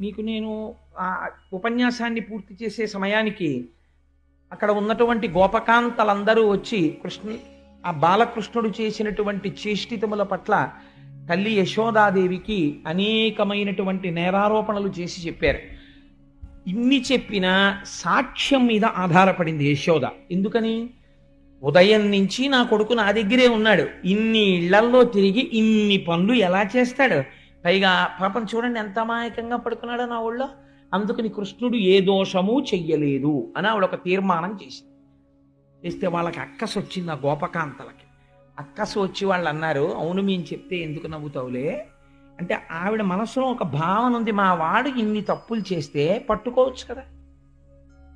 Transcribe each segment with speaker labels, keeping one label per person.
Speaker 1: మీకు నేను ఆ ఉపన్యాసాన్ని పూర్తి చేసే సమయానికి అక్కడ ఉన్నటువంటి గోపకాంతలందరూ వచ్చి ఆ బాలకృష్ణుడు చేసినటువంటి చేష్టితముల పట్ల తల్లి యశోదాదేవికి అనేకమైనటువంటి నేరారోపణలు చేసి చెప్పారు. ఇన్ని చెప్పినా సాక్ష్యం మీద ఆధారపడింది యశోద. ఎందుకని? ఉదయం నుంచి నా కొడుకు నా దగ్గరే ఉన్నాడు, ఇన్ని ఇళ్లల్లో తిరిగి ఇన్ని పనులు ఎలా చేస్తాడు, పైగా పాపం చూడండి ఎంత అమాయకంగా పడుకున్నాడో నా ఊళ్ళో, అందుకని కృష్ణుడు ఏ దోషము చెయ్యలేదు అని ఆవిడ ఒక తీర్మానం చేసింది. చేస్తే వాళ్ళకి అక్కసు వచ్చింది. ఆ గోపకాంతలకి అక్కసు వచ్చి వాళ్ళు అన్నారు, అవును మేము చెప్తే ఎందుకు నవ్వుతావులే అంటే, ఆవిడ మనసులో ఒక భావన ఉంది, మా వాడు ఇన్ని తప్పులు చేస్తే పట్టుకోవచ్చు కదా,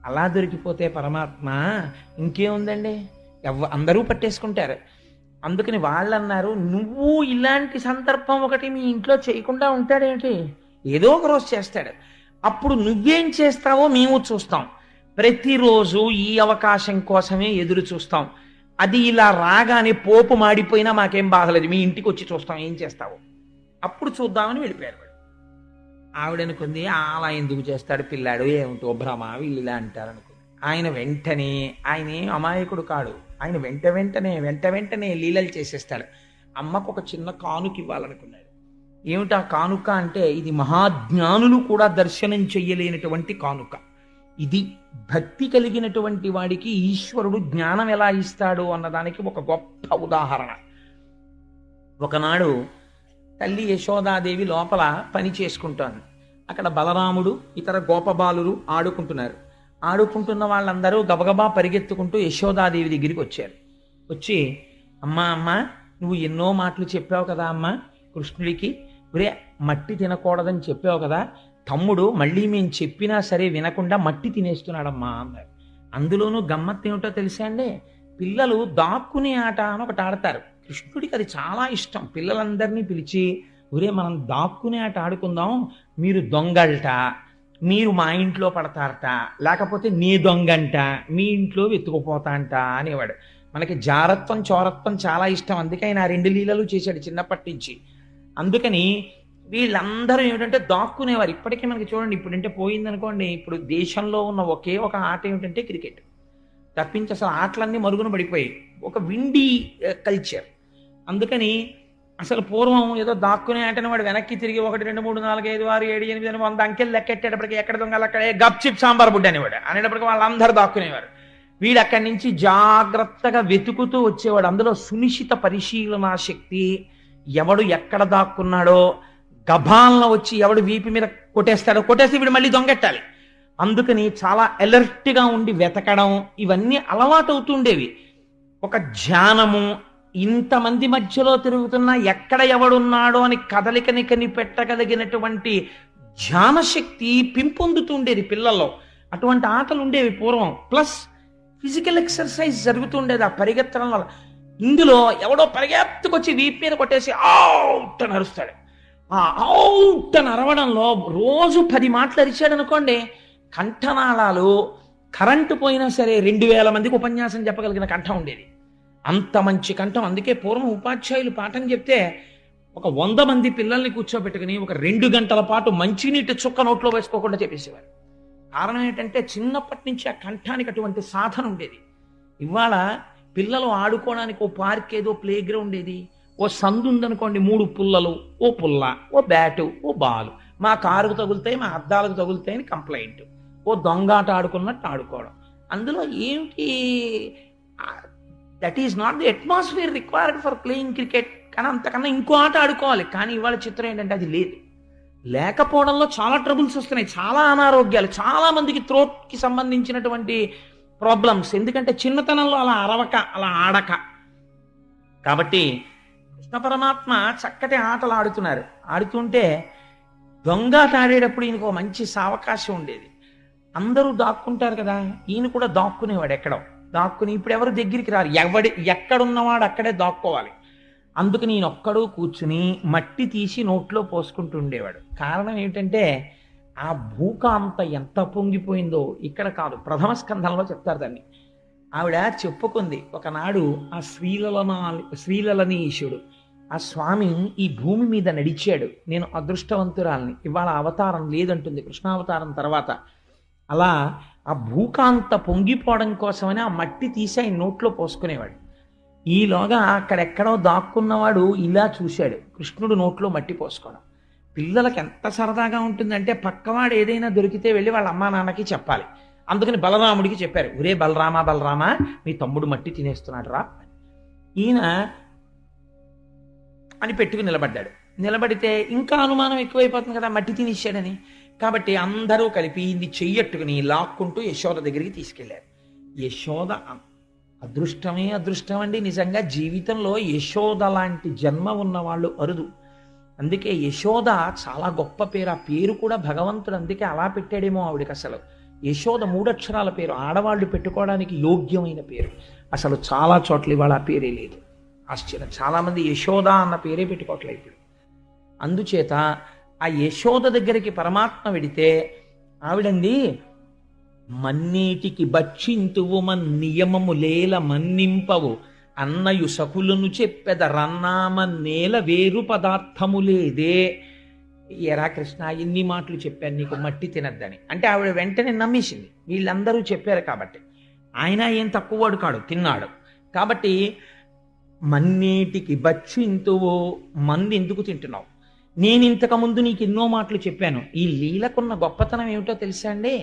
Speaker 1: అలా దొరికిపోతే పరమాత్మ ఇంకేముందండి, అందరూ పట్టేసుకుంటారు. అందుకని వాళ్ళు అన్నారు, నువ్వు ఇలాంటి సందర్భం ఒకటి మీ ఇంట్లో చేయకుండా ఉంటాడేంటి, ఏదో ఒక రోజు చేస్తాడు, అప్పుడు నువ్వేం చేస్తావో మేము చూస్తాం, ప్రతిరోజు ఈ అవకాశం కోసమే ఎదురు చూస్తాం, అది ఇలా రాగానే పోపు మాడిపోయినా మాకేం బాధలేదు, మీ ఇంటికి వచ్చి చూస్తాం ఏం చేస్తావో, అప్పుడు చూద్దామని వెళ్ళిపోయారు. ఆవిడనుకుంది అలా ఎందుకు చేస్తాడు పిల్లాడు, ఏమిటో భ్రమ, వీళ్ళు ఇలా అంటారు అనుకుంది. ఆయన వెంటనే, ఆయన అమాయకుడు కాడు, ఆయన వెంట వెంటనే లీలలు చేసేస్తాడు. అమ్మకు ఒక చిన్న కానుక ఇవ్వాలనుకున్నాడు. ఏమిటా కానుక అంటే, ఇది మహాజ్ఞానులు కూడా దర్శనం చెయ్యలేనటువంటి కానుక. ఇది భక్తి కలిగినటువంటి వాడికి ఈశ్వరుడు జ్ఞానం ఎలా ఇస్తాడు అన్నదానికి ఒక గొప్ప ఉదాహరణ. ఒకనాడు తల్లి యశోదాదేవి లోపల పని చేసుకుంటోంది. అక్కడ బలరాముడు ఇతర గోపబాలురు ఆడుకుంటున్నారు. ఆడుకుంటున్న వాళ్ళందరూ గబగబా పరిగెత్తుకుంటూ యశోదాదేవి దగ్గరికి వచ్చారు. వచ్చి, అమ్మా నువ్వు ఎన్నో మాటలు చెప్పావు కదా అమ్మా కృష్ణుడికి, ఒరే మట్టి తినకూడదని చెప్పావు కదా, తమ్ముడు మళ్ళీ మేము చెప్పినా సరే వినకుండా మట్టి తినేస్తున్నాడమ్మా అన్నారు. అందులోనూ గమ్మత్తు ఏమిటో తెలుసా అండి, పిల్లలు దాక్కునే ఆట అని ఒకటి ఆడతారు. కృష్ణుడికి అది చాలా ఇష్టం. పిల్లలందరినీ పిలిచి, ఒరే మనం దాక్కునే ఆట ఆడుకుందాం, మీరు దొంగల్ట, మీరు మా ఇంట్లో పడతారట, లేకపోతే నీ దొంగంట, మీ ఇంట్లో వెతుకుపోతా అంట అనేవాడు. మనకి జారత్వం చోరత్వం చాలా ఇష్టం, అందుకే ఆయన ఆ 2 లీలలు చేశాడు చిన్నప్పటి నుంచి. అందుకని వీళ్ళందరూ ఏమిటంటే దాక్కునేవారు. ఇప్పటికీ మనకి చూడండి, ఇప్పుడంటే పోయిందనుకోండి, ఇప్పుడు దేశంలో ఉన్న ఒకే ఒక ఆట ఏమిటంటే క్రికెట్ తప్పించి అసలు ఆటలన్నీ మరుగున పడిపోయాయి, ఒక విండీ కల్చర్. అందుకని అసలు పూర్వం ఏదో దాక్కునే ఆటని వాడు వెనక్కి తిరిగి 1 2 3 4 5 6 7 8 100 అంకెలు లెక్కెట్టేటప్పటికి ఎక్కడ దొంగలు అక్కడే గప్ చిప్ సాంబార్ బుడ్డి అనేవాడు. అనేటప్పటికి వాళ్ళందరూ దాక్కునేవారు. వీడు అక్కడి నుంచి జాగ్రత్తగా వెతుకుతూ వచ్చేవాడు. అందులో సునిశ్చిత పరిశీలనా శక్తి, ఎవడు ఎక్కడ దాక్కున్నాడో గభాలను వచ్చి ఎవడు వీపి మీద కొట్టేస్తాడో, కొట్టేసి వీడు మళ్ళీ దొంగెట్టాలి. అందుకని చాలా అలర్ట్గా ఉండి వెతకడం, ఇవన్నీ అలవాటు అవుతుండేవి. ఒక ధ్యానము, ఇంతమంది మధ్యలో తిరుగుతున్నా ఎక్కడ ఎవడున్నాడో అని కదలికని కనిపెట్టగలిగినటువంటి ధ్యానశక్తి పెంపొందుతుండేది పిల్లల్లో. అటువంటి ఆటలు ఉండేవి పూర్వం. ప్లస్ ఫిజికల్ ఎక్సర్సైజ్ జరుగుతుండేది ఆ పరిగెత్తడం వల్ల. ఇందులో ఎవడో పరిగెత్తుకొచ్చి వీపు మీద కొట్టేసి అవుట్ అని అరుస్తాడు. ఆ అవుట్ అని అరవడంలో రోజు 10 మాటలు అరిచాడు అనుకోండి, కంఠనాళాలు కరెంటు పోయినా సరే 2000 మందికి ఉపన్యాసం చెప్పగలిగిన కంఠం ఉండేది. అంత మంచి కంఠం. అందుకే పూర్వం ఉపాధ్యాయులు పాఠం చెప్తే ఒక 100 మంది పిల్లల్ని కూర్చోబెట్టుకుని ఒక 2 గంటల పాటు మంచినీటి చుక్క నోట్లో వేసుకోకుండా చెప్పేసేవారు. కారణం ఏంటంటే చిన్నప్పటి నుంచి ఆ కంఠానికి అటువంటి సాధన ఉండేది. ఇవాళ పిల్లలు ఆడుకోవడానికి ఓ పార్క్ ఏదో ప్లే గ్రౌండ్ ఏది, ఓ సందు ఉందనుకోండి, 3 పుల్లలు, ఓ పుల్ల, ఓ బ్యాటు, ఓ బాలు, మా కారుకు తగులుతాయి, మా అద్దాలకు తగులుతాయి అని కంప్లైంట్, ఓ దొంగాట ఆడుకున్నట్టు ఆడుకోవడం. అందులో ఏమిటి, that is not the atmosphere required for playing cricket. కానీ అంతకన్నా ఇంకో ఆట ఆడుకోవాలి. కానీ ఇవాళ చిత్రం ఏంటంటే అది లేదు. లేకపోవడంలో చాలా ట్రబుల్స్ వస్తున్నాయి, చాలా అనారోగ్యాలు, చాలా మందికి థ్రోట్కి సంబంధించినటువంటి ప్రాబ్లమ్స్. ఎందుకంటే చిన్నతనంలో అలా అరవక, అలా ఆడక. కాబట్టి కృష్ణ పరమాత్మ చక్కటి ఆటలు ఆడుతున్నారు. ఆడుతుంటే దొంగాట ఆడేటప్పుడు ఈయనకు ఒక మంచి సావకాశం ఉండేది. అందరూ దాక్కుంటారు కదా, ఈయన కూడా దాక్కునేవాడు. ఎక్కడో దాక్కుని, ఇప్పుడు ఎవరు దగ్గరికి రారు, ఎక్కడున్నవాడు అక్కడే దాక్కోవాలి. అందుకని ఈయన ఒక్కడూ కూర్చుని మట్టి తీసి నోట్లో పోసుకుంటూ ఉండేవాడు. కారణం ఏమిటంటే ఆ భూకాంత ఎంత పొంగిపోయిందో ఇక్కడ కాదు, ప్రథమ స్కంధంలో చెప్తారు దాన్ని. ఆవిడ చెప్పుకుంది, ఒకనాడు ఆ శ్రీలలనీశుడు ఆ స్వామి ఈ భూమి మీద నడిచాడు. నేను అదృష్టవంతురాల్ని, ఇవాళ అవతారం లేదంటుంది కృష్ణావతారం తర్వాత. అలా ఆ భూకాంత పొంగిపోవడం కోసమని ఆ మట్టి తీసి ఆయన నోట్లో పోసుకునేవాడు. ఈలోగా అక్కడెక్కడో దాక్కున్నవాడు ఇలా చూశాడు కృష్ణుడు నోట్లో మట్టి పోసుకోవడం. పిల్లలకి ఎంత సరదాగా ఉంటుందంటే పక్కవాడు ఏదైనా దొరికితే వెళ్ళి వాళ్ళ అమ్మా నాన్నకి చెప్పాలి. అందుకని బలరాముడికి చెప్పారు, ఒరే బలరామా బలరామా, మీ తమ్ముడు మట్టి తినేస్తున్నాడు రా. ఈయన అని పెట్టుకుని నిలబడ్డాడు. నిలబడితే ఇంకా అనుమానం ఎక్కువైపోతుంది కదా, మట్టి తినేసాడని. కాబట్టి అందరూ కలిపి ఇది చెయ్యట్టుకుని లాక్కుంటూ యశోద దగ్గరికి తీసుకెళ్లారు. యశోద అదృష్టమే అదృష్టం అండి. నిజంగా జీవితంలో యశోద లాంటి జన్మ ఉన్నవాళ్ళు అరుదు. అందుకే యశోద చాలా గొప్ప పేరు. ఆ పేరు కూడా భగవంతుడు అందుకే అలా పెట్టాడేమో ఆవిడికి. అసలు యశోద 3 అక్షరాల పేరు, ఆడవాళ్ళు పెట్టుకోవడానికి యోగ్యమైన పేరు. అసలు చాలా చోట్ల ఇవాళ ఆ పేరే లేదు. ఆశ్చర్యం, చాలామంది యశోద అన్న పేరే పెట్టుకోవట్లేదు ఇప్పుడు. అందుచేత ఆ యశోద దగ్గరికి పరమాత్మ వెడితే ఆవిడంది, మన్నీటికి భక్షింతువు మన్నియమము లేల మన్నింపవు అన్నయు సకులను చెప్పెద రన్నామన్నేల వేరు పదార్థము లేదే. ఎరా కృష్ణ, ఎన్ని మాటలు చెప్పాను నీకు మట్టి తినద్దని అంటే ఆవిడ వెంటనే నమ్మేసింది. వీళ్ళందరూ చెప్పారు కాబట్టి. ఆయన ఏం తక్కువవాడు కాడు, తిన్నాడు. కాబట్టి మన్నీటికి భక్షింతువు, మంది ఎందుకు తింటున్నావు? నేను ఇంతకుముందు నీకు ఎన్నో మాటలు చెప్పాను. ఈ లీలకున్న గొప్పతనం ఏమిటో తెలుసా అండి?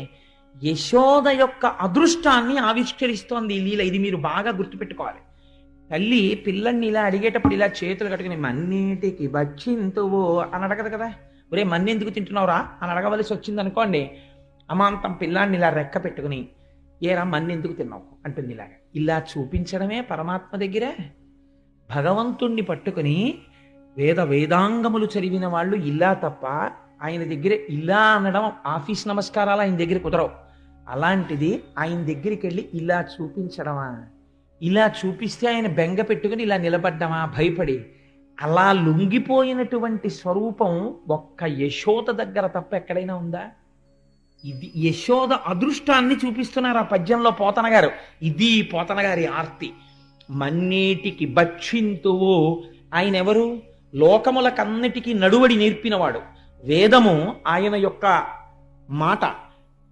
Speaker 1: యశోద యొక్క అదృష్టాన్ని ఆవిష్కరిస్తోంది ఈ లీల. ఇది మీరు బాగా గుర్తుపెట్టుకోవాలి. తల్లి పిల్లల్ని ఇలా అడిగేటప్పుడు ఇలా చేతులు కట్టుకుని మన్నీటికి భక్షింతువు అని అడగదు కదా. ఒరే మన్ని ఎందుకు తింటున్నావురా అని అడగవలసి వచ్చింది అనుకోండి, అమాంతం పిల్లాన్ని ఇలా రెక్క పెట్టుకుని ఏరా మన్ని ఎందుకు తిన్నావు అంటుంది. ఇలాగా ఇలా చూపించడమే పరమాత్మ దగ్గర. భగవంతుణ్ణి పట్టుకుని వేదాంగములు చదివిన వాళ్ళు ఇలా తప్ప ఆయన దగ్గర ఇలా అనడం, ఆఫీస్ నమస్కారాలు ఆయన దగ్గర కుదరవు. అలాంటిది ఆయన దగ్గరికి వెళ్ళి ఇలా చూపించడమా, ఇలా చూపిస్తే ఆయన బెంగ పెట్టుకుని ఇలా నిలబడ్డమా భయపడి, అలా లొంగిపోయినటువంటి స్వరూపం ఒక్క యశోద దగ్గర తప్ప ఎక్కడైనా ఉందా? ఇది యశోద అదృష్టాన్ని చూపిస్తున్నారు ఆ పద్యంలో పోతన గారు. ఇది పోతన గారి ఆర్తి. మన్నేటికి భక్షింతువు. ఆయన ఎవరు? లోకములకన్నిటికీ నడువడి నేర్పినవాడు. వేదము ఆయన యొక్క మాట,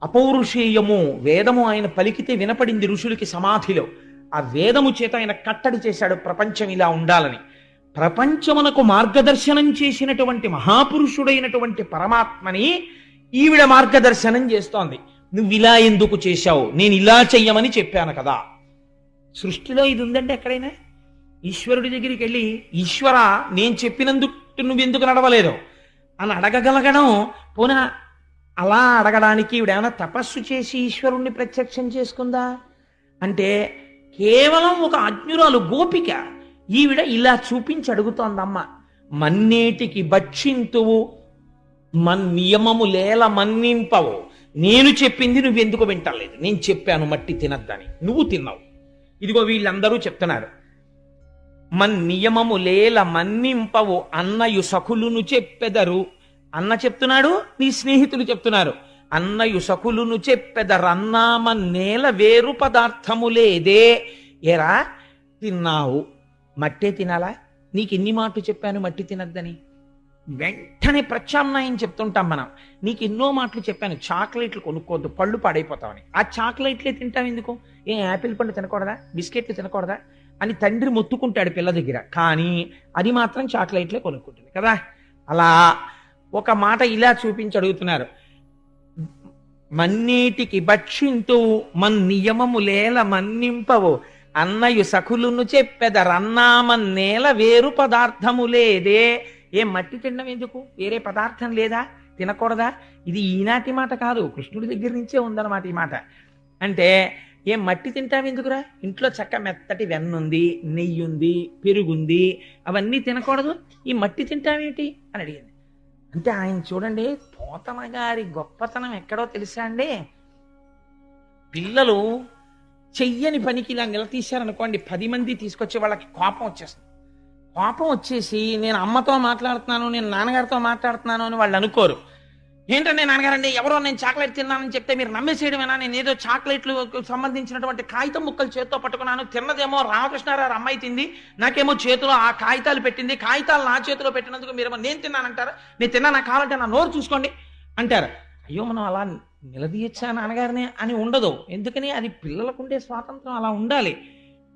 Speaker 1: అపౌరుషేయము. వేదము ఆయన పలికితే వినపడింది ఋషులకి సమాధిలో. ఆ వేదము చేత ఆయన కట్టడి చేశాడు ప్రపంచం ఇలా ఉండాలని. ప్రపంచమునకు మార్గదర్శనం చేసినటువంటి మహాపురుషుడైనటువంటి పరమాత్మని ఈవిడ మార్గదర్శనం చేస్తోంది. నువ్వు ఇలా ఎందుకు చేశావు, నేను ఇలా చెయ్యమని చెప్పాను కదా. సృష్టిలో ఇది ఉందంటే ఎక్కడైనా? ఈశ్వరుడి దగ్గరికి వెళ్ళి ఈశ్వర నేను చెప్పినందుకు నువ్వెందుకు నడవలేదు అని అడగగలగడం. పోనా అలా అడగడానికి ఈవిడేమైనా తపస్సు చేసి ఈశ్వరుణ్ణి ప్రత్యక్షం చేసుకుందా అంటే? కేవలం ఒక అజ్ఞురాలు గోపిక ఈవిడ ఇలా చూపించి అడుగుతోందమ్మ. మన్నేటికి భక్షింతువు నియమము లేల మన్నింపవు. నేను చెప్పింది నువ్వెందుకు వింటలేదు? నేను చెప్పాను మట్టి తినద్దని, నువ్వు తిన్నావు. ఇదిగో వీళ్ళందరూ చెప్తున్నారు, నియమము లేల మన్నింపవు అన్నయు సఖులును చెప్పెదరు. అన్న చెప్తున్నాడు, నీ స్నేహితులు చెప్తున్నారు. అన్నయు సఖులును చెప్పెదరన్నామన్నేల వేరు పదార్థము లేదే. ఎరా తిన్నావు, మట్టే తినాలా? నీకు ఎన్ని మాటలు చెప్పాను మట్టి తినద్దని. వెంటనే ప్రత్యామ్నాయం చెప్తుంటాం మనం. నీకు ఎన్నో మాటలు చెప్పాను చాక్లెట్లు కొనుక్కోవద్దు, పళ్ళు పాడైపోతామని. ఆ చాక్లెట్లే తింటాం ఎందుకు? యాపిల్ పండు తినకూడదా, బిస్కెట్లు తినకూడదా అని తండ్రి మొత్తుకుంటాడు పిల్ల దగ్గర. కానీ అది మాత్రం చాక్లెట్లే కొనుక్కుంటుంది కదా. అలా ఒక మాట ఇలా చూపించి అడుగుతున్నారు. మన్నీటికి భక్షింతు నియమము లేల మన్నింపవు అన్నయు సఖులును చెప్పెదరన్నామన్నేల వేరు పదార్థము లేదే. ఏం మట్టి తినడం ఎందుకు? వేరే పదార్థం లేదా? తినకూడదా? ఇది ఈనాటి మాట కాదు, కృష్ణుడి దగ్గర నుంచే ఉందన్నమాట ఈ మాట. అంటే ఏం మట్టి తింటాం ఎందుకురా? ఇంట్లో చక్క మెత్తటి వెన్నుంది, నెయ్యి ఉంది, పెరుగుంది, అవన్నీ తినకూడదు, ఈ మట్టి తింటామేంటి అని అడిగింది. అంటే ఆయన చూడండి, పోతన గారి గొప్పతనం ఎక్కడో తెలుసా అండి? పిల్లలు చెయ్యని పనికి ఇలా నిలదీశారనుకోండి, 10 మంది తీసుకొచ్చి వాళ్ళకి కోపం వచ్చేస్తుంది. కోపం వచ్చేసి నేను అమ్మతో మాట్లాడుతున్నాను, నేను నాన్నగారితో మాట్లాడుతున్నాను అని వాళ్ళు అనుకోరు. ఏంటంటే నాన్నగారండి ఎవరో నేను చాక్లెట్ తిన్నానని చెప్తే మీరు నమ్మేసేయడమేనా? నేను ఏదో చాక్లెట్లు సంబంధించినటువంటి కాగితం ముక్కలు చేత్తో పట్టుకున్నాను, తిన్నదేమో రామకృష్ణారావు అమ్మాయి తింది, నాకేమో చేతిలో ఆ కాగితాలు పెట్టింది, కాగితాలు నా చేతిలో పెట్టినందుకు మీరేమో నేను తిన్నానంటారా? నేను తిన్నా, నాకు కావాలంటే నా నోరు చూసుకోండి అంటారు. అయ్యో మనం అలా నిలదీయచ్చా నాన్నగారిని అని ఉండదు. ఎందుకని? అది పిల్లలకుండే స్వాతంత్రం అలా ఉండాలి.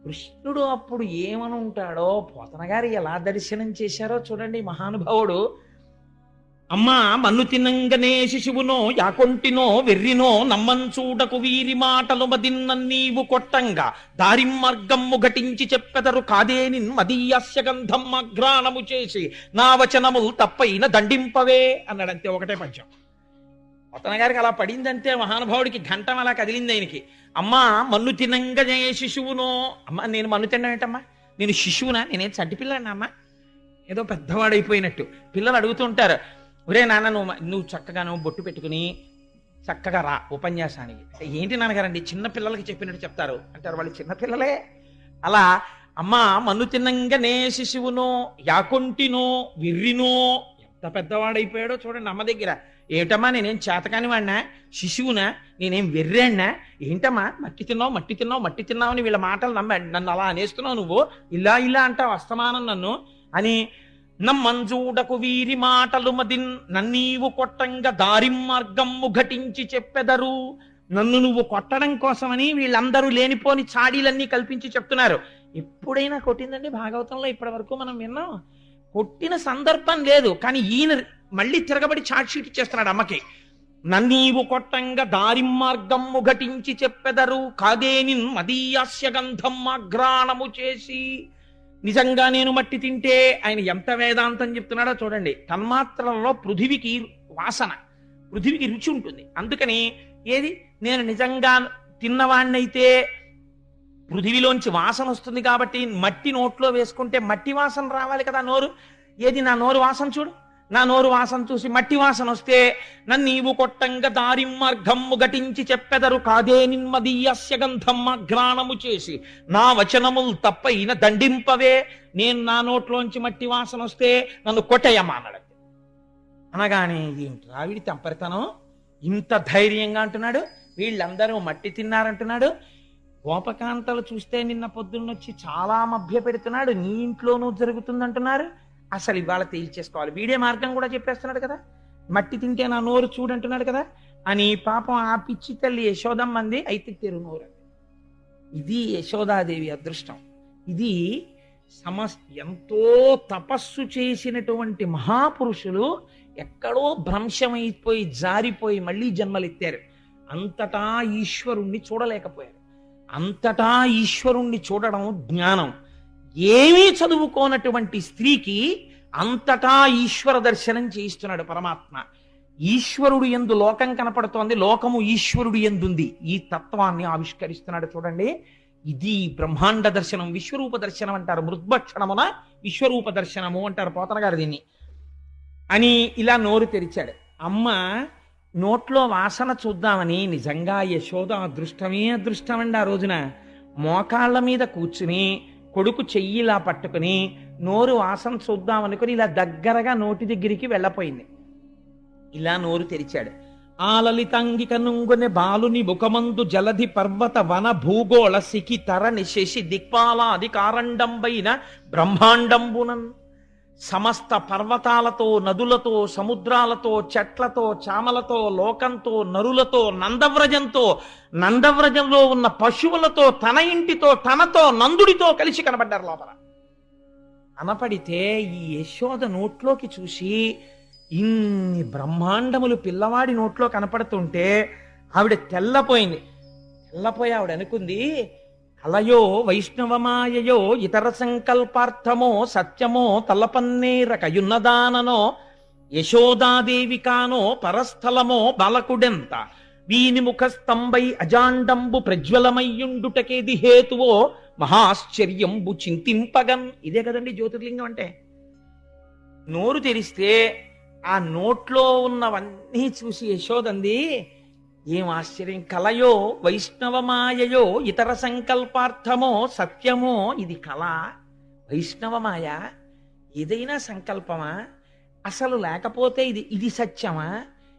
Speaker 1: కృష్ణుడు అప్పుడు ఏమని ఉంటాడో, పోతన గారు ఎలా దర్శనం చేశారో చూడండి మహానుభావుడు. అమ్మా మన్ను తినంగనే శిశువునో యాకొంటినో వెర్రినో నమ్మంచూడకు వీరి మాటలు మదిన్న నీవు కొట్టంగా దారిం మార్గమ్ము ఘటించి చెప్పెదరు కాదేని మదీయస్య గంధం అఘ్రాణము చేసి నా వచనములు తప్పైన దండింపవే అన్నాడంతే. ఒకటే పద్యం. పోతన గారికి అలా పడిందంటే మహానుభావుడికి ఘంటం అలా కదిలింది ఆయనకి. అమ్మా మన్ను తినంగనే శిశువునో. అమ్మా నేను మన్ను తినడం ఏంటమ్మా? నేను శిశువునా? నేనేం చంటిపిల్లాడినా అమ్మా? ఏదో పెద్దవాడైపోయినట్టు. పిల్లలు అడుగుతుంటారు, ఒరే నాన్న నువ్వు చక్కగా బొట్టు పెట్టుకుని చక్కగా రా ఉపన్యాసానికి. ఏంటి నాన్నగారండి చిన్న పిల్లలకి చెప్పినట్టు చెప్తారు అంటారు. వాళ్ళు చిన్నపిల్లలే. అలా అమ్మా మన్ను తిన్నంగానే శిశువునో యాకొంటినో విర్రినో. ఎంత పెద్దవాడైపోయాడో చూడండి అమ్మ దగ్గర. ఏమిటమ్మా నేనేం చేతకాని వాడినా? శిశువునా? నేనేం వెర్రాడినా? ఏంటమ్మా మట్టి తిన్నావు మట్టి తిన్నావు మట్టి తిన్నావు అని వీళ్ళ మాటలు నన్ను అలా అనేస్తున్నావు, నువ్వు ఇలా ఇలా అంటావు అస్తమానం నన్ను అని. నమ్మంజూడకు వీరి మాటలు మదిన్ నన్నీవు కొట్టంగా దారిం మార్గమ్ము ఘటించి చెప్పెదరు. నన్ను నువ్వు కొట్టడం కోసమని వీళ్ళందరూ లేనిపోని చాడీలన్నీ కల్పించి చెప్తున్నారు. ఎప్పుడైనా కొట్టిందండి భాగవతంలో ఇప్పటి వరకు మనం విన్నాం? కొట్టిన సందర్భం లేదు. కానీ ఈయన మళ్ళీ తిరగబడి చాట్ షీట్ ఇచ్చేస్తున్నాడు అమ్మకి. నన్నీవు కొట్టంగా దారిం మార్గమ్ము ఘటించి చెప్పెదరు కాదేనిన్ మదీయాస్య గంధం అఘ్రాణము చేసి. నిజంగా నేను మట్టి తింటే ఆయన ఎంత వేదాంతం చెప్తున్నాడో చూడండి. తన్మాత్రలలో పృథివికి వాసన, పృథివికి రుచి ఉంటుంది. అందుకని ఏది నేను నిజంగా తిన్నవాణ్ణైతే పృథివిలోంచి వాసన వస్తుంది కాబట్టి మట్టి నోట్లో వేసుకుంటే మట్టి వాసన రావాలి కదా నోరు. ఏది నా నోరు వాసన చూడు. నా నోరు వాసన చూసి మట్టి వాసన వస్తే నన్నీవు కొట్టంగా దారిం మార్గమ్ము ఘటించి చెప్పెదరు కాదే నిన్మదీయస్య గంధం అఘ్రాణము చేసి నా వచనములు తప్పైన దండింపవే. నేను నా నోట్లోంచి మట్టి వాసన వస్తే నన్ను కొట్టేయమ్మా అన్నాడు. అనగానే ఏంటి రావిడి తెంపరితనం, ఇంత ధైర్యంగా అంటున్నాడు. వీళ్ళందరూ మట్టి తిన్నారంటున్నాడు. గోపకాంతలు చూస్తే నిన్న పొద్దున్నొచ్చి చాలా మభ్య పెడుతున్నాడు. నీ ఇంట్లోనూ జరుగుతుందంటున్నారు. అసలు ఇవాళ తేల్చేసుకోవాలి. వీడే మార్గం కూడా చెప్పేస్తున్నాడు కదా. మట్టి తింటే నా నోరు చూడంటున్నాడు కదా అని. పాపం ఆ పిచ్చి తల్లి యశోదమ్మంది అయితే తెరు నోరు. ఇది యశోదాదేవి అదృష్టం. ఇది ఎంతో తపస్సు చేసినటువంటి మహాపురుషులు ఎక్కడో భ్రంశమైపోయి జారిపోయి మళ్ళీ జన్మలెత్తారు. అంతటా ఈశ్వరుణ్ణి చూడలేకపోయారు. అంతటా ఈశ్వరుణ్ణి చూడడం జ్ఞానం. ఏమీ చదువుకోనటువంటి స్త్రీకి అంతటా ఈశ్వర దర్శనం చేయిస్తున్నాడు పరమాత్మ. ఈశ్వరుడు యందు లోకం కనపడుతోంది, లోకము ఈశ్వరుడు యందుంది. ఈ తత్వాన్ని ఆవిష్కరిస్తున్నాడు చూడండి. ఇది బ్రహ్మాండ దర్శనం, విశ్వరూప దర్శనం అంటారు. మృద్భక్షణమున విశ్వరూప దర్శనము అంటారు పోతన గారు దీన్ని. అని ఇలా నోరు తెరిచాడు. అమ్మ నోట్లో వాసన చూద్దామని నిజంగా యశోద అదృష్టమే అదృష్టమండి. ఆ రోజున మోకాళ్ళ మీద కూర్చుని కొడుకు చెయ్యిలా పట్టుకుని నోరు వాసన చూద్దామనుకుని ఇలా దగ్గరగా నోటి దగ్గరికి వెళ్ళపోయింది. ఇలా నోరు తెరిచాడు. ఆ లలితాంగిక నుంగుని బాలుని ముఖమందు జలధి పర్వత వన భూగోళ సికి తరణి శశి దిక్పాలాది కారండంబైన బ్రహ్మాండంబునన్ సమస్త పర్వతాలతో నదులతో సముద్రాలతో చెట్లతో చామలతో లోకంతో నరులతో నందవ్రజంతో నందవ్రజంలో ఉన్న పశువులతో తన ఇంటితో తనతో నందుడితో కలిసి కనబడ్డారు లోపల. అనపడితే ఈ యశోద నోట్లోకి చూసి ఇన్ని బ్రహ్మాండములు పిల్లవాడి నోట్లో కనపడుతుంటే ఆవిడ తెల్లపోయింది. తెల్లపోయి ఆవిడ అనుకుంది, కలయో వైష్ణవమాయయో ఇతర సంకల్పార్థమో సత్యమో తలపన్నేరకయున్నదాననో యశోదాదేవి కానో పరస్థలమో బాలకుడెంత వీని ముఖస్తంభై అజాండంబు ప్రజ్వలమయ్యుండుటకేది హేతువో మహాశ్చర్యంబు చింతింపగన్. ఇదే కదండి జ్యోతిర్లింగం అంటే. నోరు తెరిస్తే ఆ నోట్లో ఉన్నవన్నీ చూసి యశోదంది, ఏం ఆశ్చర్యం. కలయో వైష్ణవమాయయో ఇతర సంకల్పార్థమో సత్యమో. ఇది కళ, వైష్ణవమాయ, ఏదైనా సంకల్పమా? అసలు లేకపోతే ఇది సత్యమా?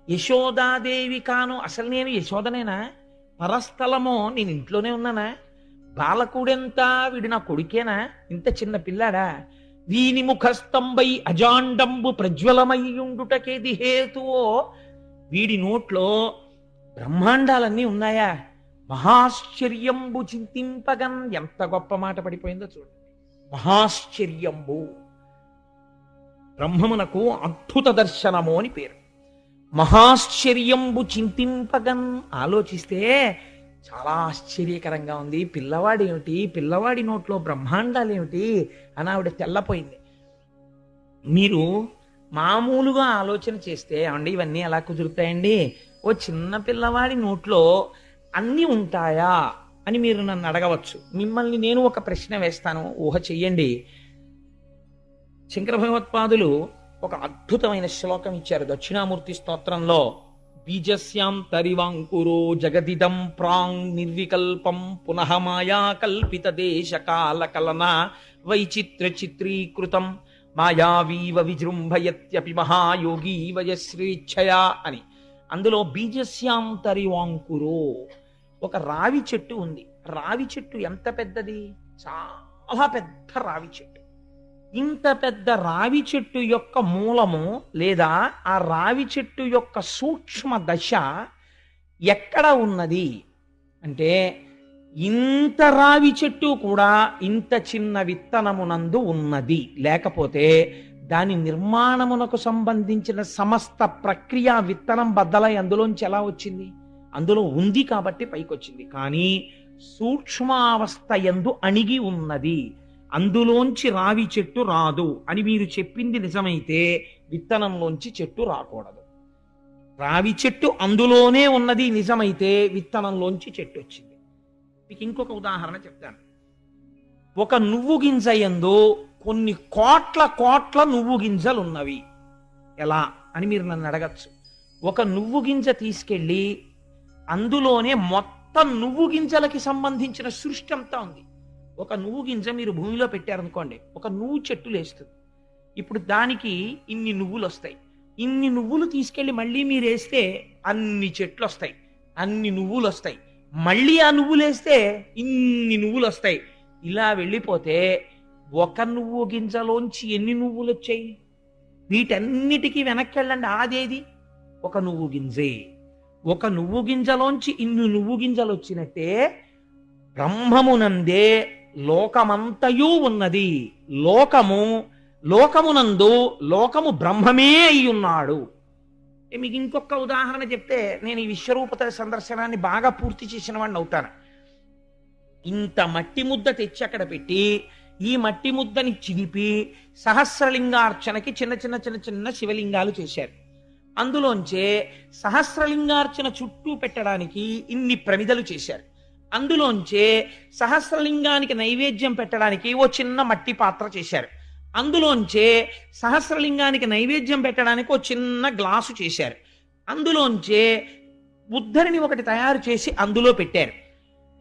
Speaker 1: యశోదాదేవి కాను, అసలు నేను యశోదనేనా? పరస్థలమో, నేను ఇంట్లోనే ఉన్నానా? బాలకుడెంత, వీడు నా కొడుకేనా? ఇంత చిన్న పిల్లాడా? వీని ముఖస్తంభై అజాండంబు ప్రజ్వలమయ్యుండుటకేది హేతువో, వీడి నోట్లో బ్రహ్మాండాలన్నీ ఉన్నాయా? మహాశ్చర్యంబు చింతింపగన్, ఎంత గొప్ప మాట పడిపోయిందో చూడండి. మహాశ్చర్యంబు, బ్రహ్మమునకు అద్భుత దర్శనము అని పేరు. మహాశ్చర్యంబు చింతింపగన్, ఆలోచిస్తే చాలా ఆశ్చర్యకరంగా ఉంది. పిల్లవాడు ఏమిటి, పిల్లవాడి నోట్లో బ్రహ్మాండాలు ఏమిటి అని ఆవిడ తెల్లపోయింది. మీరు మామూలుగా ఆలోచన చేస్తే, ఏమండి ఇవన్నీ ఎలా కుదురుతాయండి, ఓ చిన్న పిల్లవాడి నోట్లో అన్నీ ఉంటాయా అని మీరు నన్ను అడగవచ్చు. మిమ్మల్ని నేను ఒక ప్రశ్న వేస్తాను, ఊహ చెయ్యండి. శంకర భగవత్పాదులు ఒక అద్భుతమైన శ్లోకం ఇచ్చారు దక్షిణామూర్తి స్తోత్రంలో. బీజస్యాం తరివాంకురో జగదిదం ప్రాంగ్ నిర్వికల్పం పునః మాయా కల్పిత దేశ కాల కలన వైచిత్ర చిత్రీకృతం మాయావీవ విజృంభయత్యపి మహాయోగి వయశ్రీచ్ఛయా అని. అందులో బీజస్యాం తరివాంకురో, ఒక రావి చెట్టు ఉంది. రావి చెట్టు ఎంత పెద్దది? చాలా పెద్ద రావి చెట్టు. ఇంత పెద్ద రావి చెట్టు యొక్క మూలము లేదా ఆ రావి చెట్టు యొక్క సూక్ష్మ దశ ఎక్కడ ఉన్నది అంటే, ఇంత రావి చెట్టు కూడా ఇంత చిన్న విత్తనమునందు ఉన్నది. లేకపోతే దాని నిర్మాణమునకు సంబంధించిన సమస్త ప్రక్రియ విత్తనం బద్దలై అందులోంచి ఎలా వచ్చింది? అందులో ఉంది కాబట్టి పైకొచ్చింది. కానీ సూక్ష్మావస్థ యందు అణిగి ఉన్నది. అందులోంచి రావి చెట్టు రాదు అని మీరు చెప్పింది నిజమైతే విత్తనంలోంచి చెట్టు రాకూడదు. రావి చెట్టు అందులోనే ఉన్నది నిజమైతే విత్తనంలోంచి చెట్టు వచ్చింది. మీకు ఇంకొక ఉదాహరణ చెప్తాను. ఒక నువ్వు గింజ యందు కొన్ని కోట్ల కోట్ల నువ్వు గింజలు ఉన్నవి. ఎలా అని మీరు నన్ను అడగచ్చు. ఒక నువ్వు గింజ తీసుకెళ్ళి అందులోనే మొత్తం నువ్వు గింజలకి సంబంధించిన సృష్టి అంతా ఉంది. ఒక నువ్వు గింజ మీరు భూమిలో పెట్టారనుకోండి, ఒక నువ్వు చెట్టు లేస్తుంది. ఇప్పుడు దానికి ఇన్ని నువ్వులు వస్తాయి. ఇన్ని నువ్వులు తీసుకెళ్ళి మళ్ళీ మీరు వేస్తే అన్ని చెట్లు వస్తాయి, అన్ని నువ్వులు వస్తాయి. మళ్ళీ ఆ నువ్వులు వేస్తే ఇన్ని నువ్వులు వస్తాయి. ఇలా వెళ్ళిపోతే ఒక నువ్వు గింజలోంచి ఎన్ని నువ్వులు వచ్చాయి? వీటన్నిటికీ వెనక్కి వెళ్ళండి, ఆదేది? ఒక నువ్వు గింజే. ఒక నువ్వు గింజలోంచి ఇన్ని నువ్వు గింజలు వచ్చినట్టే బ్రహ్మమునందే లోకమంతయూ ఉన్నది. లోకమునందు లోకము బ్రహ్మమే అయి ఉన్నాడు. మీకు ఇంకొక ఉదాహరణ చెప్తే నేను ఈ విశ్వరూపత సందర్శనాన్ని బాగా పూర్తి చేసిన వాడిని అవుతాను. ఇంత మట్టి ముద్ద తెచ్చి అక్కడ పెట్టి ఈ మట్టి ముద్దని చిదిపి సహస్రలింగార్చనకి చిన్న చిన్న చిన్న చిన్న శివలింగాలు చేశారు. అందులోంచే సహస్రలింగార్చన చుట్టూ పెట్టడానికి ఇన్ని ప్రమిదలు చేశారు. అందులోంచే సహస్రలింగానికి నైవేద్యం పెట్టడానికి ఓ చిన్న మట్టి పాత్ర చేశారు. అందులోంచే సహస్రలింగానికి నైవేద్యం పెట్టడానికి ఓ చిన్న గ్లాసు చేశారు. అందులోంచే ఉద్ధరిని ఒకటి తయారు చేసి అందులో పెట్టారు.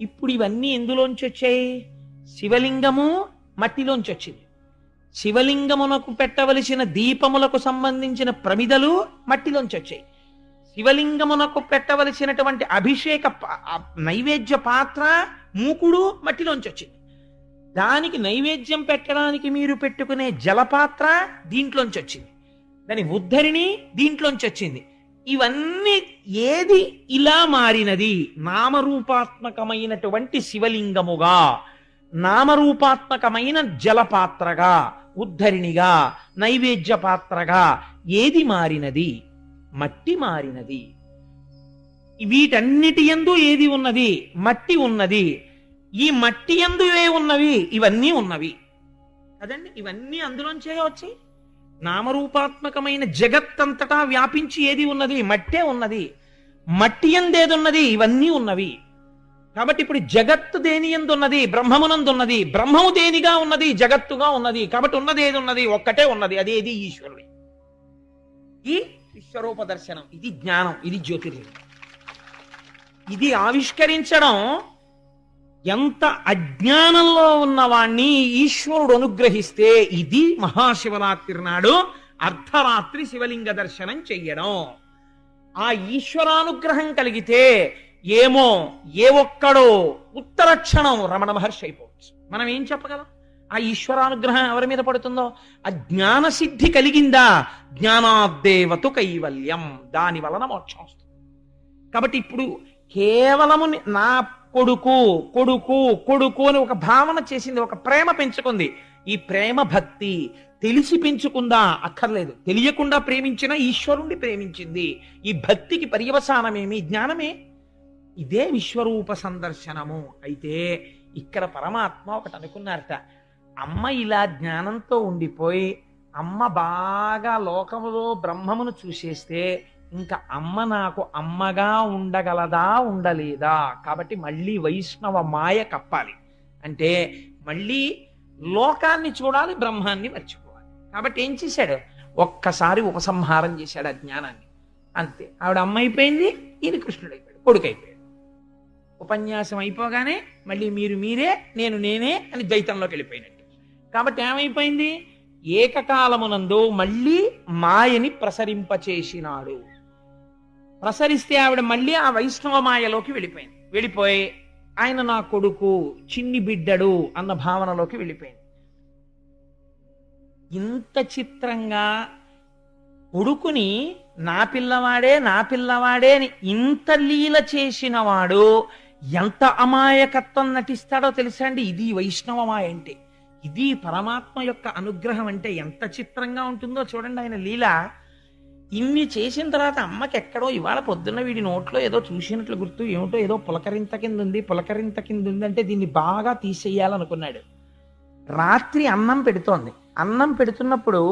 Speaker 1: ఇప్పుడు ఇవన్నీ ఎందులోంచి వచ్చాయి? శివలింగము మట్టిలోంచి వచ్చింది. శివలింగమునకు పెట్టవలసిన దీపములకు సంబంధించిన ప్రమిదలు మట్టిలోంచి వచ్చాయి. శివలింగమునకు పెట్టవలసినటువంటి అభిషేక నైవేద్య పాత్ర మూకుడు మట్టిలోంచి వచ్చింది. దానికి నైవేద్యం పెట్టడానికి మీరు పెట్టుకునే జలపాత్ర దీంట్లోంచి వచ్చింది. దాని ఉద్ధరిణి దీంట్లోంచి వచ్చింది. ఇవన్నీ ఏది ఇలా మారినది? నామరూపాత్మకమైనటువంటి శివలింగముగా, నామరూపాత్మకమైన జలపాత్రగా, ఉద్ధరిణిగా, నైవేద్య పాత్రగా ఏది మారినది? మట్టి మారినది. వీటన్నిటి యందు ఏది ఉన్నది? మట్టి ఉన్నది. ఈ మట్టి యందు ఏ ఉన్నవి? ఇవన్నీ ఉన్నవి కదండి. ఇవన్నీ అందులోంచే వచ్చాయి. నామరూపాత్మకమైన జగత్తంతటా వ్యాపించి ఏది ఉన్నది? మట్టే ఉన్నది. మట్టి యందేది ఉన్నది? ఇవన్నీ ఉన్నవి. కాబట్టి ఇప్పుడు జగత్తు దేని యందు ఉన్నది? బ్రహ్మమునందు ఉన్నది. బ్రహ్మము దేనిగా ఉన్నది? జగత్తుగా ఉన్నది. కాబట్టి ఉన్నది ఏది ఉన్నది? ఒక్కటే ఉన్నది. అదేది? ఈశ్వరుడి. ఈ విశ్వరూప దర్శనం, ఇది జ్ఞానం, ఇది జ్యోతిర్లింగం. ఇది ఆవిష్కరించడం ఎంత అజ్ఞానంలో ఉన్నవాణ్ణి ఈశ్వరుడు అనుగ్రహిస్తే, ఇది మహాశివరాత్రి నాడు అర్ధరాత్రి శివలింగ దర్శనం చెయ్యడం. ఆ ఈశ్వరానుగ్రహం కలిగితే ఏమో ఏ ఒక్కడో ఉత్తర క్షణం రమణ మహర్షి అయిపోవచ్చు. మనం ఏం చెప్పగలం? ఆ ఈశ్వరానుగ్రహం ఎవరి మీద పడుతుందో ఆ జ్ఞాన సిద్ధి కలిగిందా, జ్ఞానాద్దేవతు కైవల్యం, దాని వలన మోక్షం వస్తుంది. కాబట్టి ఇప్పుడు కేవలము నా కొడుకు కొడుకు కొడుకు అని ఒక భావన చేసింది, ఒక ప్రేమ పెంచుకుంది. ఈ ప్రేమ భక్తి తెలిసి పెంచుకుందా? అక్కర్లేదు. తెలియకుండా ప్రేమించిన ఈశ్వరుణ్ణి ప్రేమించింది. ఈ భక్తికి పర్యవసానమేమి? జ్ఞానమే. ఇదే విశ్వరూప సందర్శనము. అయితే ఇక్కడ పరమాత్మ ఒకటి అనుకున్నారట, అమ్మ ఇలా జ్ఞానంతో ఉండిపోయి అమ్మ బాగా లోకములో బ్రహ్మమును చూసేస్తే ఇంకా అమ్మ నాకు అమ్మగా ఉండగలదా, ఉండలేదా? కాబట్టి మళ్ళీ వైష్ణవ మాయ కప్పాలి అంటే మళ్ళీ లోకాన్ని చూడాలి, బ్రహ్మాన్ని మర్చిపోవాలి. కాబట్టి ఏం చేశాడు? ఒక్కసారి ఉపసంహారం చేశాడు ఆ జ్ఞానాన్ని. అంతే. ఆవిడ అమ్మ అయిపోయింది, ఈయన కృష్ణుడు అయిపోయాడు, కొడుకు అయిపోయాడు. ఉపన్యాసం అయిపోగానే మళ్ళీ మీరు మీరే, నేను నేనే అని ద్వైతంలోకి వెళ్ళిపోయినట్టు. కాబట్టి ఏమైపోయింది? ఏకకాలమునందు మళ్ళీ మాయని ప్రసరింపచేసినాడు. ప్రసరిస్తే ఆవిడ మళ్ళీ ఆ వైష్ణవ మాయలోకి వెళ్ళిపోయింది. వెళ్ళిపోయి ఆయన నా కొడుకు, చిన్ని బిడ్డడు అన్న భావనలోకి వెళ్ళిపోయింది. ఇంత చిత్రంగా కొడుకుని నా పిల్లవాడే నా పిల్లవాడే అని ఇంత లీల చేసిన వాడు ఎంత అమాయకత్వం నటిస్తాడో తెలుసా అండి? ఇది వైష్ణవమాయ అంటే, ఇది పరమాత్మ యొక్క అనుగ్రహం అంటే ఎంత చిత్రంగా ఉంటుందో చూడండి. ఆయన లీల ఇన్ని చేసిన తర్వాత అమ్మకి ఎక్కడో ఇవాళ పొద్దున్న వీడి నోట్లో ఏదో చూసినట్లు గుర్తు, ఏమిటో ఏదో పులకరింత కింద ఉంది, పులకరింత కింద ఉంది అంటే దీన్ని బాగా తీసేయాలనుకున్నాడు. రాత్రి అన్నం పెడుతోంది. అన్నం పెడుతున్నప్పుడు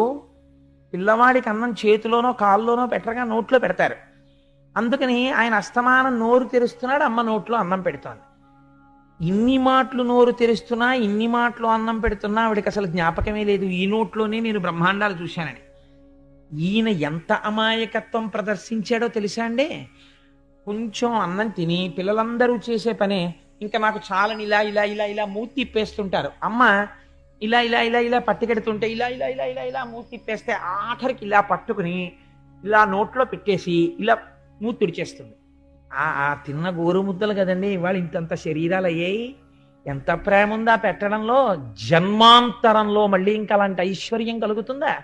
Speaker 1: పిల్లవాడికి అన్నం చేతిలోనో కాల్లోనో పెట్టగా నోట్లో పెడతారు. అందుకని ఆయన అస్తమానం నోరు తెరుస్తున్నాడు, అమ్మ నోట్లో అన్నం పెడుతోంది. ఇన్ని మాటలు నోరు తెరుస్తున్నా, ఇన్ని మాటలు అన్నం పెడుతున్నా ఆవిడకి అసలు జ్ఞాపకమే లేదు ఈ నోట్లోనే నేను బ్రహ్మాండాలు చూశానని. ఈయన ఎంత అమాయకత్వం ప్రదర్శించాడో తెలుసా అండి? కొంచెం అన్నం తిని పిల్లలందరూ చేసే పనే ఇంకా నాకు చాలని ఇలా ఇలా ఇలా ఇలా మూతి తిప్పేస్తుంటారు. అమ్మ ఇలా ఇలా ఇలా ఇలా పట్టుకెడుతుంటే ఇలా ఇలా ఇలా ఇలా ఇలా మూతి తిప్పేస్తే ఆఖరికి ఇలా పట్టుకుని ఇలా నోట్లో పెట్టేసి ఇలా మూతి తుడిచేస్తుంది. ఆ తిన్న గోరు ముద్దలు కదండి ఇవాళ ఇంతంత శరీరాలు అయ్యాయి. ఎంత ప్రేమ ఉందా పెట్టడంలో. జన్మాంతరంలో మళ్ళీ ఇంకా అలాంటి ఐశ్వర్యం కలుగుతుందా?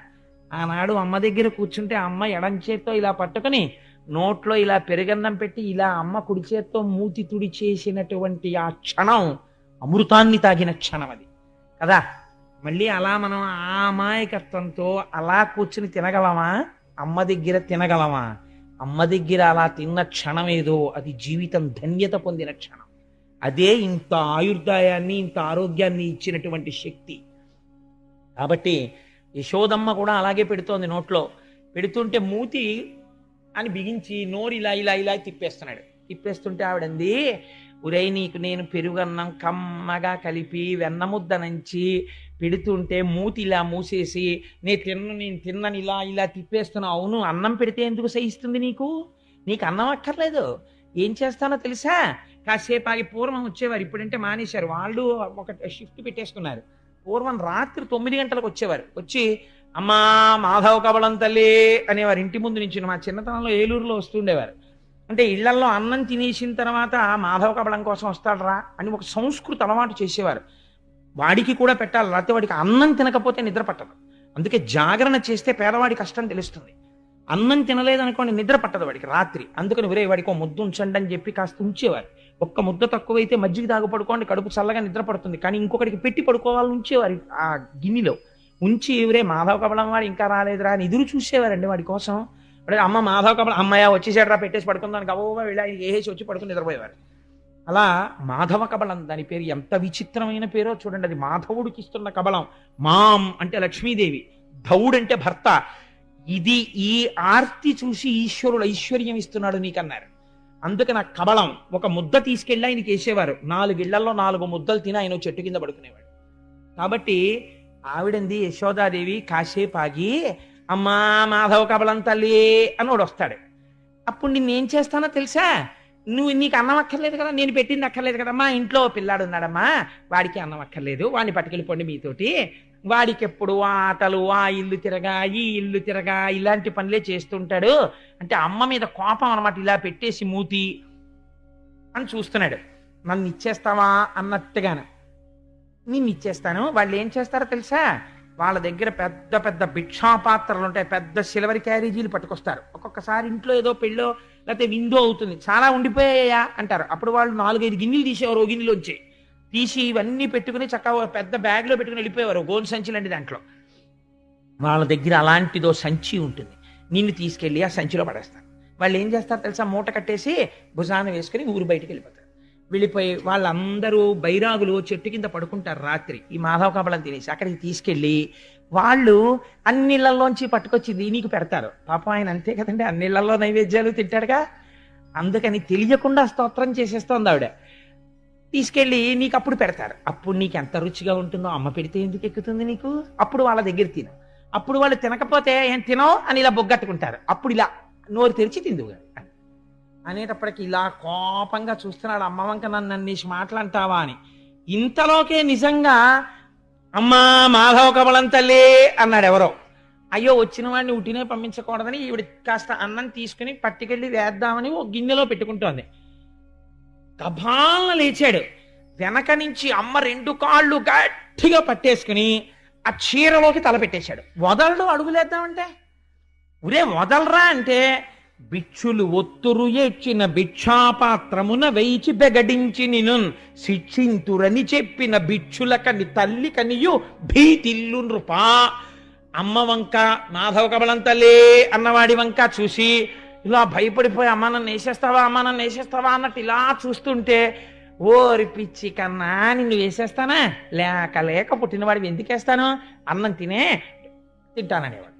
Speaker 1: ఆనాడు అమ్మ దగ్గర కూర్చుంటే అమ్మ ఎడం చేత్తో ఇలా పట్టుకుని నోట్లో ఇలా పెరుగన్నం పెట్టి ఇలా అమ్మ కుడి చేత్తో మూతి తుడి చేసినటువంటి ఆ క్షణం అమృతాన్ని తాగిన క్షణం అది కదా. మళ్ళీ అలా మనం ఆ అమాయకత్వంతో అలా కూర్చుని తినగలమా? అమ్మ దగ్గర తినగలమా? అమ్మ దగ్గర అలా తిన్న క్షణం ఏదో అది జీవితం ధన్యత పొందిన క్షణం. అదే ఇంత ఆయుర్దాయాన్ని ఇంత ఆరోగ్యాన్ని ఇచ్చినటువంటి శక్తి. కాబట్టి యశోదమ్మ కూడా అలాగే పెడుతోంది. నోట్లో పెడుతుంటే మూతి అని బిగించి నోరు ఇలా ఇలా ఇలా తిప్పేస్తున్నాడు. తిప్పేస్తుంటే ఆవిడంది, ఉరై నీకు నేను పెరుగన్నం కమ్మగా కలిపి వెన్నముద్ద నంచి పెడుతుంటే మూతి ఇలా మూసేసి నేను తిన్నని ఇలా ఇలా తిప్పేస్తున్నా. అవును, అన్నం పెడితే ఎందుకు సహిస్తుంది నీకు? నీకు అన్నం అక్కర్లేదు. ఏం చేస్తానో తెలుసా? కాసేపు ఆగి పూర్వం వచ్చేవారు, ఇప్పుడంటే మానేశారు. వాళ్ళు ఒక షిఫ్ట్ పెట్టేసుకున్నారు. పూర్వం రాత్రి 9 గంటలకు వచ్చేవారు. వచ్చి అమ్మా మాధవ కబళం తల్లి అనేవారు. ఇంటి ముందు నుంచి మా చిన్నతనంలో ఏలూరులో వస్తుండేవారు. అంటే ఇళ్లల్లో అన్నం తినేసిన తర్వాత మాధవ కబళం కోసం వస్తాడరా అని ఒక సంస్కృతి అలవాటు చేసేవారు. వాడికి కూడా పెట్టాలి, లేకపోతే వాడికి అన్నం తినకపోతే నిద్ర పట్టదు. అందుకే జాగరణ చేస్తే పేదవాడి కష్టం తెలుస్తుంది. అన్నం తినలేదనుకోండి నిద్ర పట్టదు వాడికి రాత్రి. అందుకని ఒరే వాడికి ఒక ముద్ద ఉంచండి అని చెప్పి కాస్త ఉంచేవారు. ఒక్క ముద్ద తక్కువైతే మజ్జిగ తాగు పడుకోండి, కడుపు చల్లగా నిద్ర పడుతుంది. కానీ ఇంకొకటికి పెట్టి పడుకోవాలని ఉంచేవారు ఆ గిన్నెలో ఉంచి. ఎవరే మాధవ కబళం వాడు ఇంకా రాలేదురా అని ఎదురు చూసేవారండి వాడి కోసం. అమ్మ మాధవ కబళం అమ్మాయ వచ్చేసాడరా పెట్టేసి పడుకుందానికి అవ్వగా వెళ్ళి ఆయన ఏసి వచ్చి పడుకుని నిద్రపోయేవారు. అలా మాధవ కబళం దాని పేరు. ఎంత విచిత్రమైన పేరో చూడండి. అది మాధవుడికి ఇస్తున్న కబళం. మాం అంటే లక్ష్మీదేవి, ధవుడు అంటే భర్త. ఇది ఈ ఆర్తి చూసి ఈశ్వరుడు ఐశ్వర్యం ఇస్తున్నాడు నీకన్నారు. అందుకని ఆ కబళం ఒక ముద్ద తీసుకెళ్ళి ఆయనకి వేసేవారు. 4 ఇళ్లలో 4 ముద్దలు తిని ఆయన చెట్టు కింద పడుకునేవాడు. కాబట్టి ఆవిడంది యశోదాదేవి కాసేపు ఆగి అమ్మా మాధవ కబళం తల్లి అన్నోడు వస్తాడు. అప్పుడు నిన్నేం చేస్తానో తెలుసా? నీకు అన్నం అక్కర్లేదు కదా, నేను పెట్టింది అక్కర్లేదు కదమ్మా, ఇంట్లో పిల్లాడు ఉన్నాడమ్మా, వాడికి అన్నం అక్కర్లేదు, వాడిని పట్టుకెళ్ళిపోండి మీతోటి వాడికి ఎప్పుడు ఆ ఆటలు, ఆ ఇల్లు తిరగా, ఈ ఇల్లు తిరగా, ఇలాంటి పనులే చేస్తుంటాడు. అంటే అమ్మ మీద కోపం అనమాట, ఇలా పెట్టేసి మూతి అని చూస్తున్నాడు. నన్ను ఇచ్చేస్తావా అన్నట్టుగాను. నిన్ను ఇచ్చేస్తాను. వాళ్ళు ఏం చేస్తారో తెలుసా, వాళ్ళ దగ్గర పెద్ద పెద్ద భిక్షాపాత్రలు ఉంటాయి, పెద్ద సిల్వర్ క్యారేజీలు పట్టుకొస్తారు. ఒక్కొక్కసారి ఇంట్లో ఏదో పెళ్ళో లేకపోతే విందో అవుతుంది, చాలా ఉండిపోయాయా అంటారు. అప్పుడు వాళ్ళు 4-5 గిన్నెలు తీసేవారు, ఓ గిన్నెలోంచి తీసి ఇవన్నీ పెట్టుకుని చక్కగా పెద్ద బ్యాగ్లో పెట్టుకుని వెళ్ళిపోయేవారు, గోను సంచి లాంటి దాంట్లో. వాళ్ళ దగ్గర అలాంటిదో సంచి ఉంటుంది. నిన్ను తీసుకెళ్ళి ఆ సంచిలో పడేస్తారు. వాళ్ళు ఏం చేస్తారు తెలుసా, మూట కట్టేసి భుజాన వేసుకుని ఊరు బయటికి వెళ్ళిపోతారు. వెళ్ళిపోయి వాళ్ళందరూ బైరాగులు చెట్టు కింద పడుకుంటారు రాత్రి, ఈ మాధవ కబళం తినేసి. అక్కడికి తీసుకెళ్ళి వాళ్ళు అన్నిళ్లలోంచి పట్టుకొచ్చింది నీకు పెడతారు. పాపం ఆయన అంతే కదండి, అన్నిళ్లలో నైవేద్యాలు తింటాడుగా, అందుకని తెలియకుండా స్తోత్రం చేసేస్తోంది ఆవిడ. తీసుకెళ్ళి నీకు అప్పుడు పెడతారు. అప్పుడు నీకు ఎంత రుచిగా ఉంటుందో, అమ్మ పెడితే ఎందుకు ఎక్కుతుంది నీకు, అప్పుడు వాళ్ళ దగ్గర తిను. అప్పుడు వాళ్ళు తినకపోతే ఏం తినో అని ఇలా బొగ్గట్టుకుంటారు. అప్పుడు ఇలా నోరు తెరిచి తిందుగా అనేటప్పటికి ఇలా కోపంగా చూస్తున్నాడు, అమ్మ వంక నన్ను అన్నేసి మాటలంటావా అని. ఇంతలోకే నిజంగా అమ్మా మాధవ కమలం తల్లి అన్నాడు ఎవరో. అయ్యో వచ్చిన వాడిని ఉట్టినే పంపించకూడదని ఈవిడ కాస్త అన్నం తీసుకుని పట్టుకెళ్ళి వేద్దామని ఓ గిన్నెలో పెట్టుకుంటోంది. గభాలన లేచాడు. వెనక నుంచి అమ్మ 2 కాళ్ళు గట్టిగా పట్టేసుకుని ఆ చీరలోకి తల పెట్టేశాడు. వదలడు అడుగులేద్దామంటే, ఉరే వదలరా అంటే, బిచ్చులు ఒత్తురు ఏడ్చిన భిక్షాపాత్రమున వేయిచి బెగడించి నిను శిక్షింతురని చెప్పిన బిచ్చులకని తల్లి కనియు భీతిల్లు నృపా. అమ్మ వంక మాధవ కబళం తల్లి అన్నవాడి వంక చూసి ఇలా భయపడిపోయి అమ్మ నన్ను వేసేస్తావా, అమ్మ నన్ను వేసేస్తావా అన్నట్టు ఇలా చూస్తుంటే, ఓరి పిచ్చి కన్నా నిన్ను వేసేస్తానా, లేక లేక పుట్టినవాడివి ఎందుకేస్తాను, అన్నం తింటాననేవాడు.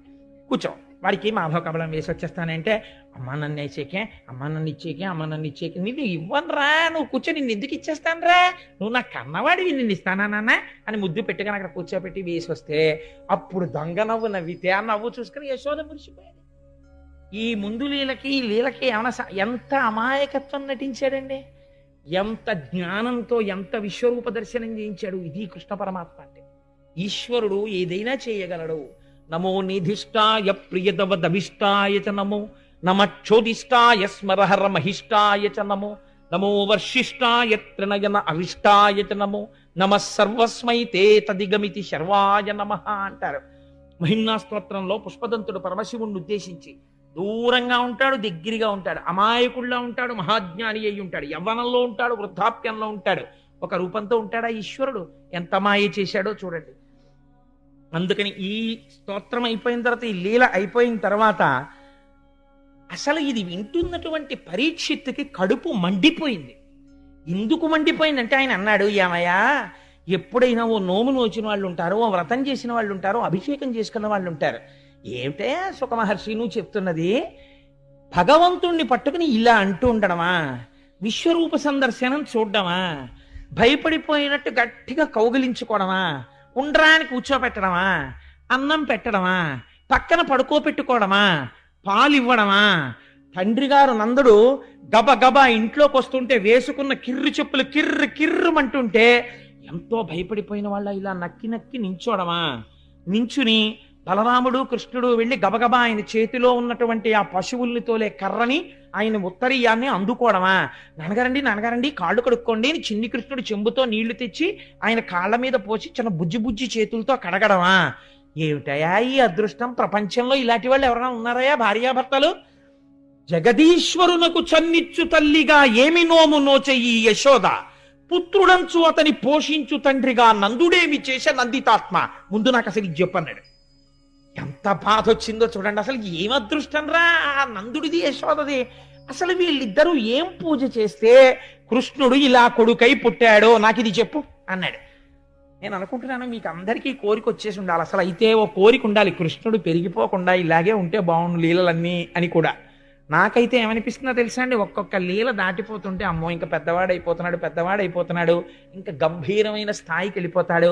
Speaker 1: కూర్చో, వాడికి మాధవ కబళం వేసి వచ్చేస్తానంటే, అమ్మ నన్ను వేసేకే, అమ్మ నన్ను ఇచ్చేకే, అమ్మ నన్ను ఇచ్చేకే, నిన్ను ఇవ్వనురా, నువ్వు కూర్చో, నిన్ను ఎందుకు ఇచ్చేస్తానురా, నువ్వు నా కన్నవాడివి, నిన్ను ఇస్తానా నాన్న అని ముద్దు పెట్టుకుని అక్కడ కూర్చోబెట్టి వేసి వస్తే, అప్పుడు దొంగ నవ్వు నవ్వితే ఆ నవ్వు చూసుకుని యశోద మురిసిపోయాడు. ఈ ముందు లీలకి ఈ లీలకి ఏమైనా ఎంత అమాయకత్వం నటించాడండి, ఎంత జ్ఞానంతో ఎంత విశ్వరూప దర్శనం చేయించాడు. ఇది కృష్ణ పరమాత్మ అంటే. ఈశ్వరుడు ఏదైనా చేయగలడు. నమో నిధిష్టాయ ప్రియదవదవిష్టాయ చ నమో, నమక్షోదిష్టాయ స్మరహర మహిష్టాయ చ నమో, నమో వర్షిష్టాయ త్రినయన అవిష్టాయ చ నమో, నమ సర్వస్మై తే తదిగమితి శర్వాయ నమః అంటారు. మహిమ్నా స్తోత్రంలో పుష్పదంతుడు పరమశివుణ్ణి ఉద్దేశించి, దూరంగా ఉంటాడు, దగ్గరగా ఉంటాడు, అమాయకుల్లో ఉంటాడు, మహాజ్ఞాని అయి ఉంటాడు, యవ్వనంలో ఉంటాడు, వృద్ధాప్యంలో ఉంటాడు, ఒక రూపంతో ఉంటాడా ఈశ్వరుడు. ఎంత మాయ చేశాడో చూడండి. అందుకని ఈ స్తోత్రం అయిపోయిన తర్వాత, ఈ లీల అయిపోయిన తర్వాత, అసలు ఇది వింటున్నటువంటి పరీక్షిత్తుకి కడుపు మండిపోయింది. ఎందుకు మండిపోయిందంటే ఆయన అన్నాడు, ఏమయ్యా ఎప్పుడైనా ఓ నోము నోచిన వాళ్ళు ఉంటారు, ఓ వ్రతం చేసిన వాళ్ళు ఉంటారు, అభిషేకం చేసుకున్న వాళ్ళు ఉంటారు. ఏమిటే సుఖమహర్షి నువ్వు చెప్తున్నది, భగవంతుణ్ణి పట్టుకుని ఇలా అంటూ ఉండడమా, విశ్వరూప సందర్శనం చూడడమా, భయపడిపోయినట్టు గట్టిగా కౌగిలించుకోవడమా, ఉండ్రానికి కూర్చోపెట్టడమా, అన్నం పెట్టడమా, పక్కన పడుకోపెట్టుకోవడమా, పాలు ఇవ్వడమా. తండ్రి గారు నందుడు గబగబా ఇంట్లోకి వస్తుంటే వేసుకున్న కిర్రు చెప్పులు కిర్రు కిర్రుమంటుంటే ఎంతో భయపడిపోయిన వాళ్ళ ఇలా నక్కి నక్కి నించోడమా, నించుని బలరాముడు కృష్ణుడు వెళ్ళి గబగబా ఆయన చేతిలో ఉన్నటువంటి ఆ పశువుల్ని తోలే కర్రని, ఆయన ఉత్తరీయాన్ని అందుకోవడమా, నాన్నగారండి నాన్నగారండి కాళ్ళు కడుక్కోండి అని చిన్ని కృష్ణుడు చెంబుతో నీళ్లు తెచ్చి ఆయన కాళ్ళ మీద పోసి చిన్న బుజ్జి బుజ్జి చేతులతో కడగడమా. ఏమిటయా ఈ అదృష్టం, ప్రపంచంలో ఇలాంటి వాళ్ళు ఎవరైనా ఉన్నారయా భార్యాభర్తలు? జగదీశ్వరునకు చన్నిచ్చు తల్లిగా ఏమి నోము నోచెయ్యి యశోద, పుత్రుడంచు అతని పోషించు తండ్రిగా నందుడేమి చేసే నందితాత్మ. ముందు నాకు అసలు ఇది చెప్పన్నాడు. ఎంత బాధ వచ్చిందో చూడండి. అసలు ఏం అదృష్టం రా ఆ నందుడిది యశోదది. అసలు వీళ్ళిద్దరూ ఏం పూజ చేస్తే కృష్ణుడు ఇలా కొడుకై పుట్టాడో నాకు ఇది చెప్పు అన్నాడు. నేను అనుకుంటున్నాను మీకు అందరికీ కోరిక వచ్చేసి ఉండాలి. అసలు అయితే ఓ కోరిక ఉండాలి, కృష్ణుడు పెరిగిపోకుండా ఇలాగే ఉంటే బాగుండు లీలలన్నీ అని కూడా. నాకైతే ఏమనిపిస్తుందో తెలుసా అండి, ఒక్కొక్క లీల దాటిపోతుంటే అమ్మో ఇంకా పెద్దవాడైపోతున్నాడు, ఇంకా గంభీరమైన స్థాయికి వెళ్ళిపోతాడు.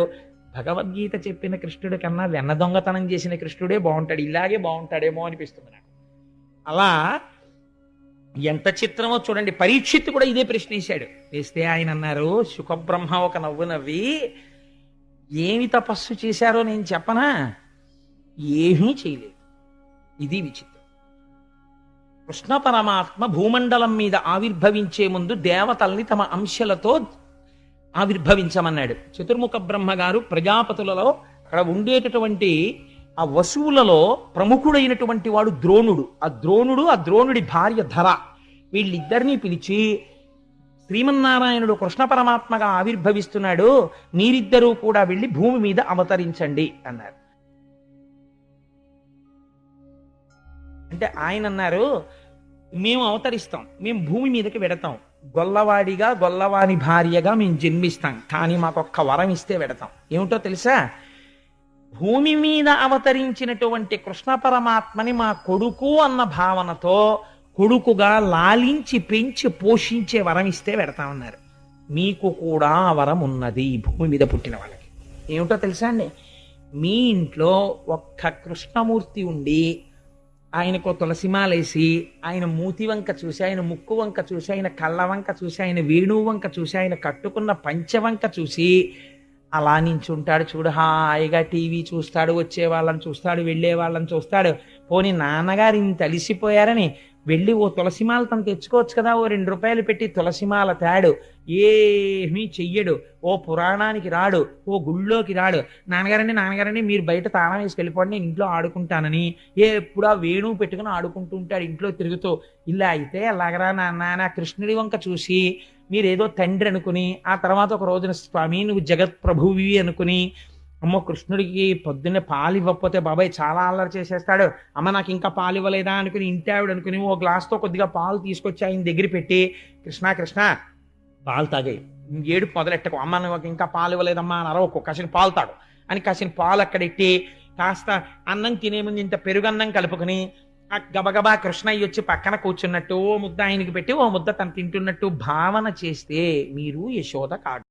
Speaker 1: భగవద్గీత చెప్పిన కృష్ణుడి కన్నా వెన్న దొంగతనం చేసిన కృష్ణుడే బాగుంటాడు, ఇలాగే బాగుంటాడేమో అనిపిస్తుంది నాకు. అలా ఎంత చిత్రమో చూడండి. పరీక్షిత్తు కూడా ఇదే ప్రశ్న వేశాడు. వేస్తే ఆయన అన్నారు, శుకబ్రహ్మ ఒక నవ్వు నవ్వి, ఏమి తపస్సు చేశారో నేను చెప్పనా? ఏమీ చేయలేదు. ఇది విచిత్రం. కృష్ణ పరమాత్మ భూమండలం మీద ఆవిర్భవించే ముందు దేవతల్ని తమ అంశలతో ఆవిర్భవించమన్నాడు. చతుర్ముఖ బ్రహ్మగారు ప్రజాపతులలో అక్కడ ఉండేటటువంటి ఆ వసువులలో ప్రముఖుడైనటువంటి వాడు ద్రోణుడు. ఆ ద్రోణుడి భార్య ధర, వీళ్ళిద్దరినీ పిలిచి శ్రీమన్నారాయణుడు కృష్ణ పరమాత్మగా ఆవిర్భవిస్తున్నాడు, మీరిద్దరూ కూడా వెళ్ళి భూమి మీద అవతరించండి అన్నారు. అంటే ఆయన అన్నారు, మేము అవతరిస్తాం, మేము భూమి మీదకి వెడతాం, గొల్లవాడిగా గొల్లవాని భార్యగా మేము జన్మిస్తాం, కానీ మాకొక్క వరం ఇస్తే వెడతాం. ఏమిటో తెలుసా? భూమి మీద అవతరించినటువంటి కృష్ణ పరమాత్మని మా కొడుకు అన్న భావనతో కొడుకుగా లాలించి పెంచి పోషించే వరం ఇస్తే వెడతామన్నారు. మీకు కూడా ఆ వరం ఉన్నది భూమి మీద పుట్టిన వాళ్ళకి. ఏమిటో తెలుసా అండి? మీ ఇంట్లో ఒక్క కృష్ణమూర్తి ఉండి ఆయనకు తులసిమాలేసి ఆయన మూతి వంక చూసి, ఆయన ముక్కు వంక చూసి, ఆయన కళ్ళ వంక చూసి, ఆయన వేణువు వంక చూసి, ఆయన కట్టుకున్న పంచవంక చూసి అలా నించుంటాడు చూడు, హాయిగా టీవీ చూస్తాడు, వచ్చే వాళ్ళని చూస్తాడు, వెళ్ళే వాళ్ళని చూస్తాడు. పోనీ నాన్నగారు ఇంత అలిసిపోయారని వెళ్ళి ఓ తులసిమాల తను తెచ్చుకోవచ్చు కదా, ఓ 2 రూపాయలు పెట్టి తులసిమాల తేడు, ఏమీ చెయ్యడు, ఓ పురాణానికి రాడు, ఓ గుళ్ళోకి రాడు. నాన్నగారండి మీరు బయట తాళం వేసి వెళ్ళిపోండి, నేను ఇంట్లో ఆడుకుంటానని ఎప్పుడు ఆ వేణువు పెట్టుకుని ఆడుకుంటూ ఉంటాడు ఇంట్లో తిరుగుతూ. ఇలా అయితే ఎలాగరా నాన్న? కృష్ణుడి వంక చూసి మీరేదో తండ్రి అనుకుని, ఆ తర్వాత ఒక రోజున స్వామి నువ్వు జగత్ ప్రభువి అనుకుని, అమ్మో కృష్ణుడికి పొద్దున్నే పాలు ఇవ్వకపోతే బాబాయ్ చాలా అల్లరి చేసేస్తాడు, అమ్మ నాకు ఇంకా పాలు ఇవ్వలేదా అనుకుని ఇంటి ఆవిడ అనుకుని ఓ గ్లాస్తో కొద్దిగా పాలు తీసుకొచ్చి ఆయన దగ్గర పెట్టి, కృష్ణ పాలు తాగాయి, ఏడుపు మొదలెట్టకు, అమ్మ నాకు ఇంకా పాలు ఇవ్వలేదమ్మా అని అరవకు, కాసిన పాలు తాడు అని కాసిన పాలు అక్కడెట్టి కాస్త అన్నం తినే ముందు ఇంత పెరుగన్నం కలుపుకుని ఆ గబగబా కృష్ణయ్య వచ్చి పక్కన కూర్చున్నట్టు ఓ ముద్ద ఆయనకి పెట్టి ఓ ముద్ద తను తింటున్నట్టు భావన చేస్తే మీరు యశోద కాదు.